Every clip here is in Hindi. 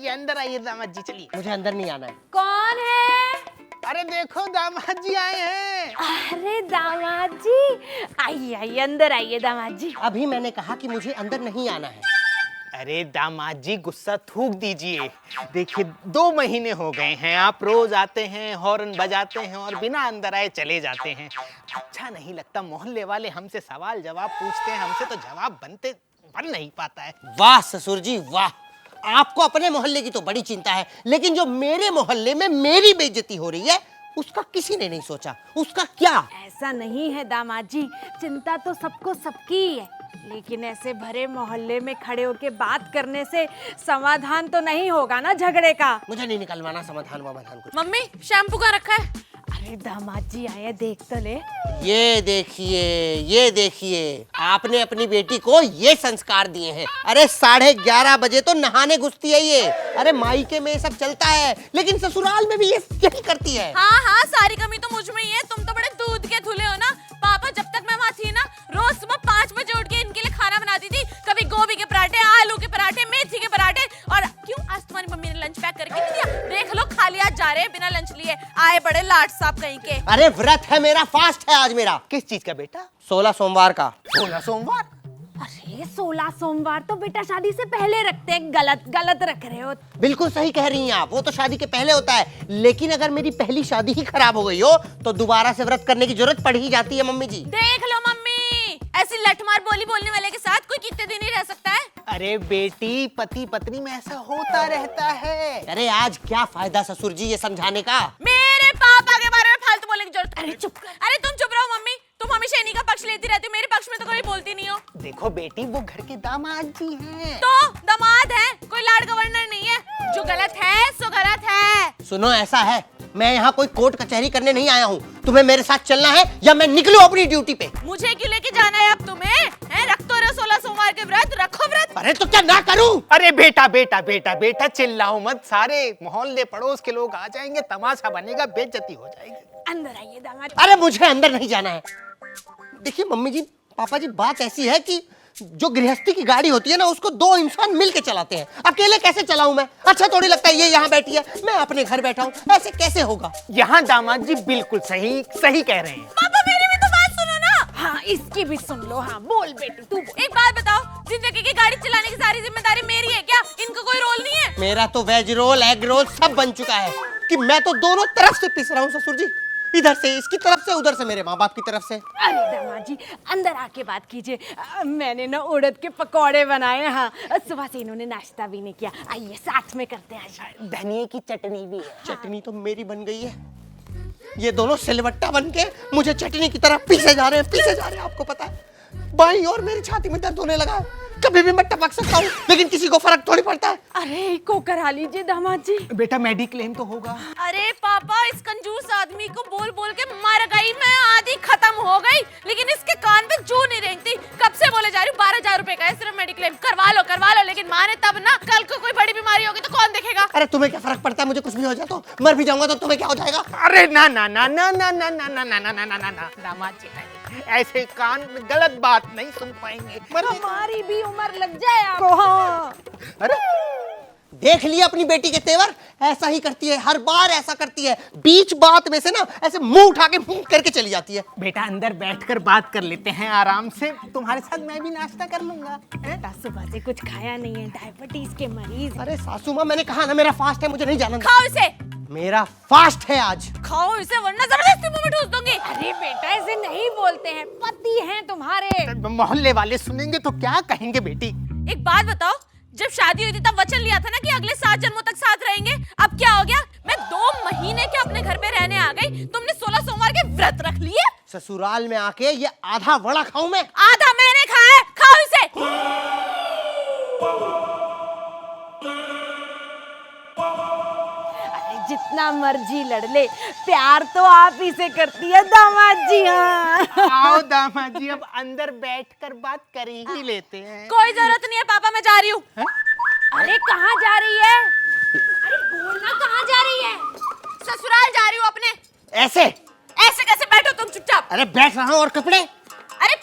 अंदर आइए दामाद जी, चलिए। मुझे अंदर नहीं आना है। कौन है? अरे देखो दामाद जी आए हैं। अरे दामाद जी, आइए आइए अंदर आइए दामाद जी। अभी मैंने कहा कि मुझे अंदर नहीं आना है। अरे दामाद जी गुस्सा थूक दीजिए। देखिए 2 महीने हो गए हैं, आप रोज आते हैं, हॉर्न बजाते हैं और बिना अंदर आए चले जाते हैं। अच्छा नहीं लगता, मोहल्ले वाले हमसे सवाल जवाब पूछते हैं, हमसे तो जवाब बन नहीं पाता है। वाह ससुर जी वाह, आपको अपने मोहल्ले की तो बड़ी चिंता है, लेकिन जो मेरे मोहल्ले में मेरी बेइज्जती हो रही है उसका किसी ने नहीं सोचा। उसका क्या? ऐसा नहीं है दामाद जी, चिंता तो सबको सबकी ही है, लेकिन ऐसे भरे मोहल्ले में खड़े होके बात करने से समाधान तो नहीं होगा ना झगड़े का। मुझे नहीं निकलवाना समाधान वाधान कुछ। मम्मी शैम्पू का रखा है? अरे दामाद जी आए, देख तो ले। ये देखिए, आपने अपनी बेटी को ये संस्कार दिए हैं। अरे 11:30 बजे तो नहाने घुसती है ये। अरे मायके में ये सब चलता है, लेकिन ससुराल में भी ये यही करती है। हाँ, सारी कमी तो मुझ में ही है। तुम तो बड़े दूध के धुले हो ना। पापा जब तक मैं वहाँ थी ना, रोज सुबह 5 बजे उठ के इनके लिए खाना बनाती थी। कभी गोभी के पराठे, आलू के पराठे, मेथी के पराठे। और क्यों आज तुम्हारी मम्मी ने लंच पैक करके नहीं दिया? देख लो, खाली हाथ जा रहे हैं बिना लंच लिए। आए बड़े लाट साहब कहीं के। अरे व्रत है मेरा, फास्ट है आज मेरा। किस चीज का बेटा? 16 सोमवार का। 16 सोमवार? अरे 16 सोमवार तो बेटा शादी से पहले रखते हैं। गलत रख रहे हो। बिल्कुल सही कह रही हैं आप, वो तो शादी के पहले होता है, लेकिन अगर मेरी पहली शादी ही खराब हो गई हो तो दोबारा से व्रत करने की जरूरत पड़ ही जाती है मम्मी जी। देख लो मम्मी, ऐसी लठमार बोली बोलने वाले के साथ कोई कितने दिन ही रह सकता है? अरे बेटी, पति पत्नी में ऐसा होता रहता है। अरे आज क्या फायदा ससुर जी ये समझाने का? मेरे पापा के बारे में फालतू बोलने की जरूरत। अरे चुप कर। अरे तुम चुप रहो मम्मी, तुम हमेशा इन्हीं का पक्ष लेती रहती हो, मेरे पक्ष में तो कभी बोलती नहीं हो। देखो बेटी, वो घर के दामाद जी हैं। तो दामाद है, कोई लाड गवर्नर नहीं है। जो गलत है सो गलत है। सुनो, ऐसा है, मैं यहाँ कोई कोर्ट कचहरी करने नहीं आया हूँ। तुम्हें मेरे साथ चलना है या मैं निकलूं अपनी ड्यूटी पे? मुझे क्यों लेके जाना है अब तुम्हें? हैं, रख तो रहे 16 सोमवार के व्रत, रखो व्रत। अरे तो क्या ना करूं? अरे बेटा चिल्लाओ मत, सारे मोहल्ले पड़ोस के लोग आ जाएंगे, तमाशा बनेगा, बेइज्जती हो जाएगी। अंदर आइए दामाद। अरे मुझे अंदर नहीं जाना है। देखिए मम्मी जी, पापा जी, बात ऐसी है कि जो गृहस्थी की गाड़ी होती है ना, उसको 2 इंसान मिलके चलाते हैं। अकेले कैसे चलाऊं मैं? अच्छा थोड़ी लगता है ये यहाँ बैठी है, मैं अपने घर बैठा हूँ, ऐसे कैसे होगा? यहाँ दामाद जी बिल्कुल सही कह रहे हैं। पापा मेरी भी तो बात सुनो ना। हाँ, इसकी भी सुन लो। हाँ बोल बेटी, तू बोल। एक बात बताओ, जिंदगी की गाड़ी चलाने की सारी जिम्मेदारी मेरी है क्या? इनका कोई रोल नहीं है? मेरा तो वेज रोल, एग रोल सब बन चुका है कि मैं तो दोनों तरफ से पिस रहा हूँ ससुर जी। इधर से इसकी तरफ से, उधर से मेरे माँ बाप की तरफ से। अरे दामाद जी अंदर आके बात कीजिए। मैंने ना उड़द के पकौड़े बनाए हैं। हाँ, सुबह से इन्होंने नाश्ता भी नहीं किया। आइए साथ में करते हैं आज। धनिये की चटनी भी है। चटनी तो मेरी बन गई है, ये दोनों सिलवट्टा बन के मुझे चटनी की तरह पीसे जा रहे हैं। आपको पता है, बाईं ओर मेरी छाती में दर्द होने लगा है। कभी भी मैं टपक सकता हूँ, लेकिन किसी को फर्क थोड़ी पड़ता है। अरे को करा लीजिए दामाद जी। बेटा मेडिक्लेम तो होगा। अरे पापा, इस कंजूस आदमी को बोल बोल के मर गई मैं, आधी खत्म हो गई, लेकिन इसके कान में जू नहीं रेंगती। कब से बोले जा रही हूँ 12,000 रुपए का है सिर्फ मेडिक्लेम, करवा लो, लेकिन माने तब ना। कल को कोई बड़ी बीमारी होगी तो कौन देखेगा? अरे तुम्हें क्या फर्क पड़ता है? मुझे कुछ भी हो जाए तो, मर भी जाऊंगा तो तुम्हें क्या हो जाएगा? अरे ना दामाद जी नहीं, ऐसे कान में गलत बात नहीं सुन पाएंगे। हमारी भी उम्र लग जाए आपको। हाँ। अरे देख लिया अपनी बेटी के तेवर, ऐसा ही करती है, हर बार ऐसा करती है। बीच बात में से ना ऐसे मुंह उठा के करके चली जाती है। बेटा अंदर बैठकर बात कर लेते हैं आराम से, तुम्हारे साथ मैं भी नाश्ता कर लूंगा। सुबह से कुछ खाया नहीं है, डायबिटीज के मरीज। अरे सासू माँ, मैंने कहा ना मेरा फास्ट है, मुझे नहीं जाना। खाओ इसे, मेरा फास्ट है आज। खाओ इसे, वरना जबरदस्ती मुंह में ठूस दूंगी। अरे बेटा ऐसे नहीं बोलते हैं, पति हैं तुम्हारे। मोहल्ले वाले सुनेंगे तो क्या कहेंगे? बेटी एक बात बताओ, जब शादी हुई थी तब वचन लिया था ना कि अगले 7 जन्मों तक साथ रहेंगे। अब क्या हो गया? मैं 2 महीने के अपने घर पे रहने आ गई, तुमने 16 सोमवार के व्रत रख लिए। ससुराल में आके ये आधा वड़ा खाऊं मैं? आधा मैंने खाया है, खाओ इसे। अरे जितना मर्जी लड़ ले, प्यार तो आप ही से करती है दामाद जी। हाँ आओ दामाद जी, अब अंदर बैठकर बात कर ही लेते हैं। कोई जरूरत नहीं है पापा, मैं जा रही हूँ। अरे कहाँ जा रही है? अरे बोलना, कहाँ जा रही है? ससुराल जा रही हूँ अपने। ऐसे ऐसे कैसे? बैठो तुम चुपचाप। अरे बैठ रहा हूँ, और कपड़े? अरे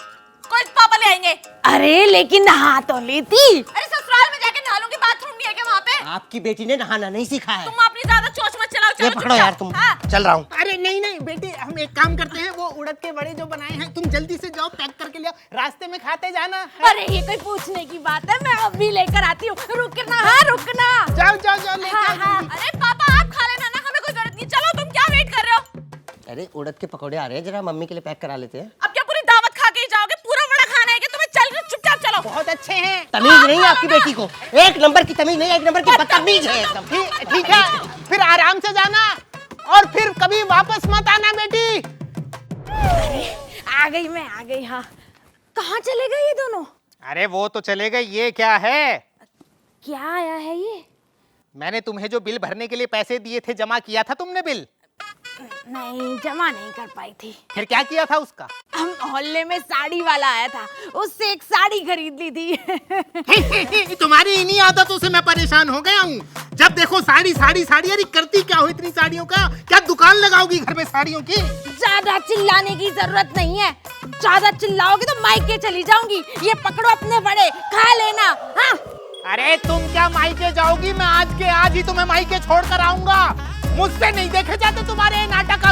कोई पापा ले आएंगे। अरे लेकिन नहा तो लेती। अरे ससुराल में जाके नहा लूंगी, बाथरूम नहीं है क्या वहाँ पे? आपकी बेटी ने नहाना नहीं सीखा है। तुम अपनी ज्यादा चोंच मत चलाओ, ये चलो पकड़ो यार तुम। हाँ। चल रहा हूँ। अरे नहीं नहीं बेटी, हम एक काम करते हैं, वो उड़द के बड़े जो बनाए हैं तुम जल्दी से जाओ, पैक करके ले आओ, रास्ते में खाते जाना। अरे ये कोई पूछने की बात है, मैं अभी लेकर आती हूँ। रुकना, हाँ रुकना। जाओ जाओ जाओ लेके हाँ, आओ हाँ। जल्दी। अरे पापा आप खा लेना ना, हमें कोई जरूरत नहीं, चलो तुम क्या वेट कर रहे हो? अरे उड़द के पकौड़े आ रहे हैं, जरा मम्मी के लिए पैक करा लेते हैं। अब क्या पूरी दावत खा के ही जाओगे? पूरा बड़ा खाना है कि तुम्हें? चल चुपचाप चलो। बहुत अच्छे हैं। तमीज नहीं है आपकी बेटी को, एक नंबर की तमीज नहीं, एक नंबर की बदतमीज है एकदम। ठीक है, फिर आराम से जाना और फिर कभी वापस मत आना बेटी। आ गई मैं, आ गई। हाँ, कहाँ चले गए ये दोनों? अरे वो तो चले गए, ये क्या है? क्या आया है ये? मैंने तुम्हें जो बिल भरने के लिए पैसे दिए थे, जमा किया था तुमने बिल? नहीं, जमा नहीं कर पाई थी। फिर क्या किया था उसका? हम मोहल्ले में साड़ी वाला आया था, उससे एक साड़ी खरीद ली थी। तुम्हारी इन्हीं आदतों से मैं परेशान हो गया हूँ। जब देखो साड़ी साड़ी साड़ी। अरे करती क्या हो इतनी साड़ियों का? क्या दुकान लगाओगी घर में साड़ियों की? ज्यादा चिल्लाने की जरूरत नहीं है, ज्यादा चिल्लाओगे तो मायके चली जाऊंगी। ये पकड़ो अपने बड़े, खा लेना। हाँ? अरे तुम क्या मायके जाओगी? मैं आज के आज ही तुम्हें मायके छोड़ कर आऊंगा। मुझसे नहीं देखे जाते तुम्हारे नाटक।